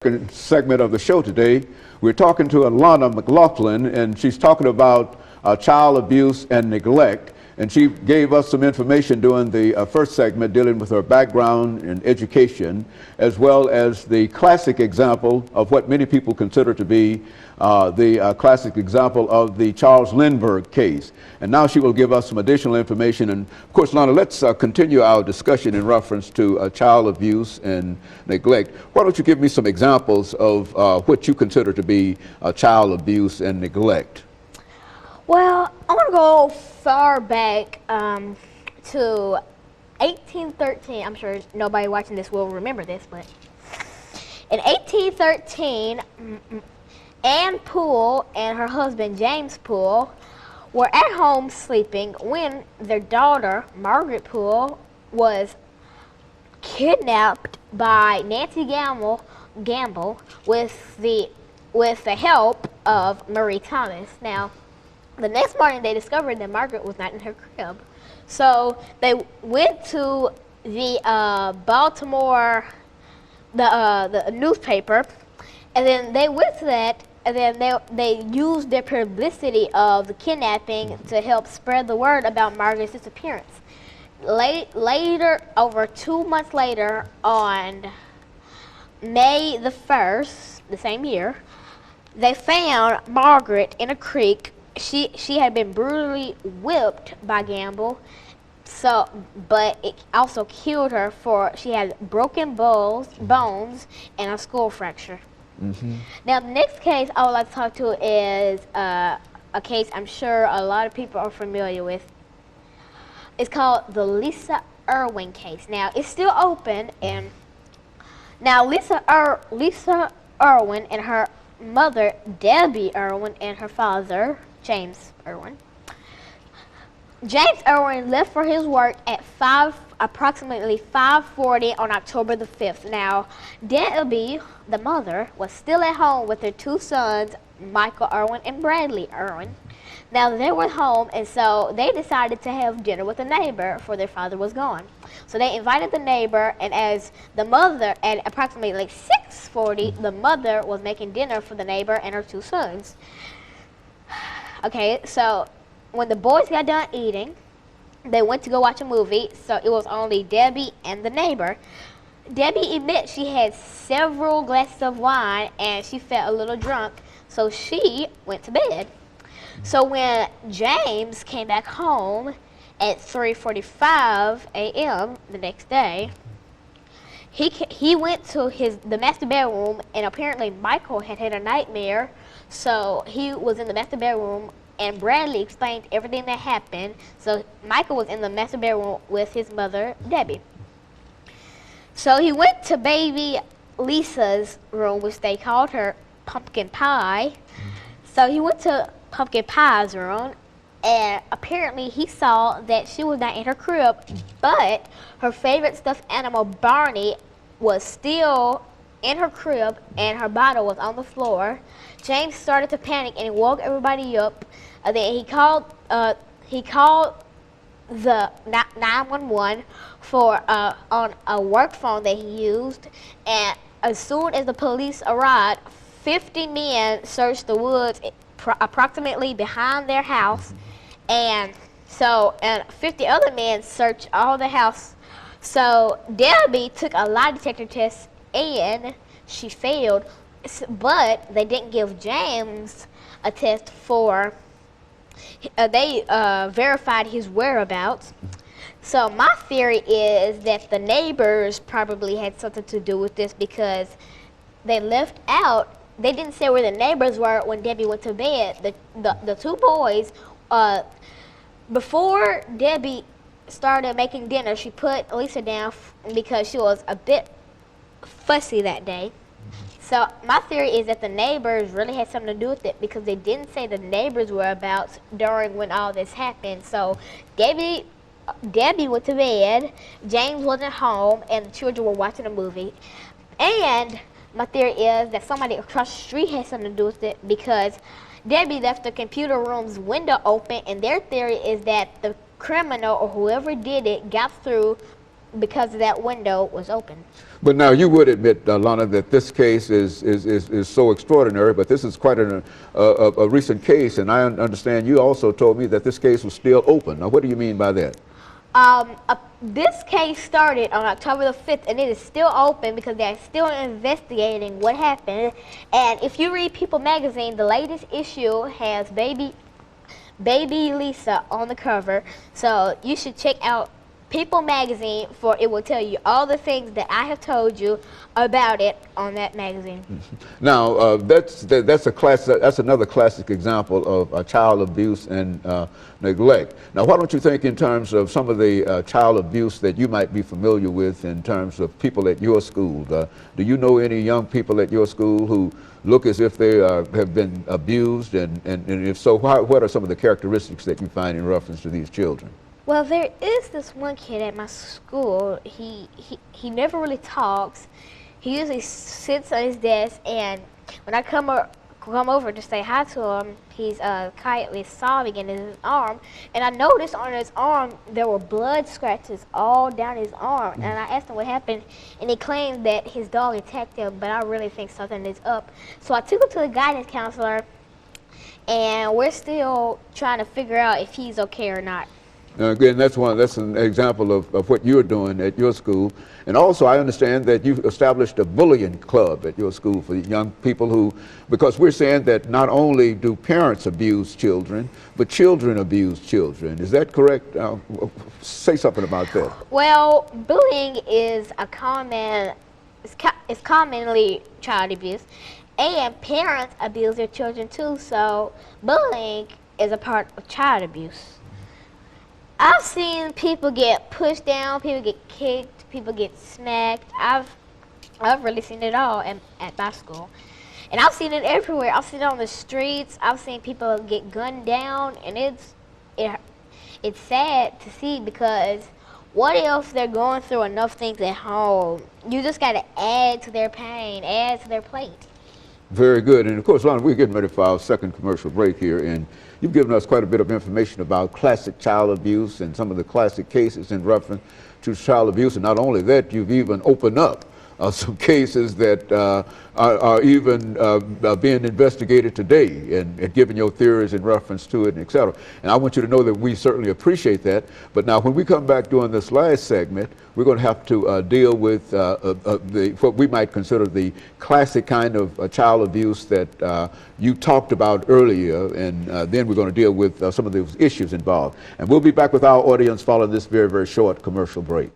second segment of the show today. We're talking to Alana McLaughlin, and she's talking about child abuse and neglect. And she gave us some information during the first segment dealing with her background in education, as well as the classic example of what many people consider to be the classic example of the Charles Lindbergh case. And now she will give us some additional information. And of course, Lana, let's continue our discussion in reference to child abuse and neglect. Why don't you give me some examples of what you consider to be child abuse and neglect? Well, I want to go far back to 1813. I'm sure nobody watching this will remember this, but in 1813, Anne Poole and her husband James Poole were at home sleeping when their daughter Margaret Poole was kidnapped by Nancy Gamble with the help of Marie Thomas. Now, the next morning, they discovered that Margaret was not in her crib. So they went to the Baltimore, the newspaper, and then they went to that, and then they used their publicity of the kidnapping to help spread the word about Margaret's disappearance. Later, over 2 months later, on May the 1st, the same year, they found Margaret in a creek. She had been brutally whipped by Gamble, but it also killed her for she had broken bones and a skull fracture. Mm-hmm. Now, the next case I would like to talk to is a case I'm sure a lot of people are familiar with. It's called the Lisa Irwin case. Now, it's still open, and now Lisa Irwin and her mother, Debbie Irwin, and her father, James Irwin. James Irwin left for his work at approximately 5:40 on October the 5th. Now, Debbie, the mother, was still at home with her two sons, Michael Irwin and Bradley Irwin. Now, they were home, and so they decided to have dinner with a neighbor, for their father was gone. So they invited the neighbor, and as the mother, at approximately like 6:40, the mother was making dinner for the neighbor and her two sons. Okay, so when the boys got done eating, they went to go watch a movie, so it was only Debbie and the neighbor. Debbie admits she had several glasses of wine and she felt a little drunk, so she went to bed. So when James came back home at 3:45 a.m. the next day, he went to the master bedroom, and apparently Michael had had a nightmare, so he was in the master bedroom, and Bradley explained everything that happened. So Michael was in the master bedroom with his mother, Debbie. So he went to baby Lisa's room, which they called her Pumpkin Pie. So he went to Pumpkin Pie's room, and apparently he saw that she was not in her crib, but her favorite stuffed animal, Barney, was still in her crib, and her bottle was on the floor. James started to panic and he woke everybody up. Then he called the 911 on a work phone that he used, and as soon as the police arrived, 50 men searched the woods approximately behind their house, and 50 other men searched all the house. So Debbie took a lie detector test and she failed, but they didn't give James a test for, they verified his whereabouts. So my theory is that the neighbors probably had something to do with this, because they left out, they didn't say where the neighbors were when Debbie went to bed. The two boys, before Debbie started making dinner, she put Lisa down because she was a bit fussy that day. So my theory is that the neighbors really had something to do with it, because they didn't say the neighbors' whereabouts during when all this happened. So Debbie went to bed, James wasn't home, and the children were watching a movie. And my theory is that somebody across the street had something to do with it, because Debbie left the computer room's window open, and their theory is that the criminal or whoever did it got through because that window was open. But now you would admit, Lana, that this case is so extraordinary, but this is quite a recent case, and I understand you also told me that this case was still open. Now, what do you mean by that? This case started on October the 5th, and it is still open because they're still investigating what happened. And if you read People magazine, the latest issue has baby Lisa on the cover, so you should check out People magazine, for it will tell you all the things that I have told you about it on that magazine. Now, that's another classic example of child abuse and neglect. Now, what don't you think in terms of some of the child abuse that you might be familiar with in terms of people at your school? Do you know any young people at your school who look as if they have been abused, and if so, what are some of the characteristics that you find in reference to these children? Well, there is this one kid at my school. He never really talks. He usually sits on his desk, and when I come over to say hi to him, he's quietly sobbing in his arm. And I noticed on his arm there were blood scratches all down his arm. And I asked him what happened, and he claimed that his dog attacked him. But I really think something is up. So I took him to the guidance counselor, and we're still trying to figure out if he's okay or not. Again, that's an example of what you're doing at your school. And also, I understand that you've established a bullying club at your school for young people who, because we're saying that not only do parents abuse children, but children abuse children. Is that correct? Say something about that. Well, bullying is it's commonly child abuse, and parents abuse their children too, so bullying is a part of child abuse. I've seen people get pushed down, people get kicked, people get smacked. I've really seen it all at my school. And I've seen it everywhere. I've seen it on the streets. I've seen people get gunned down, and it's sad to see, because what if they're going through enough things at home? You just got to add to their pain, add to their plate. Very good. And of course, Lana, we're getting ready for our second commercial break here, and you've given us quite a bit of information about classic child abuse and some of the classic cases in reference to child abuse. And not only that, you've even opened up some cases that are even being investigated today, and giving your theories in reference to it, and et cetera. And I want you to know that we certainly appreciate that. But now, when we come back during this last segment, we're going to have to deal with what we might consider the classic kind of child abuse that you talked about earlier, and then we're going to deal with some of those issues involved. And we'll be back with our audience following this very, very short commercial break.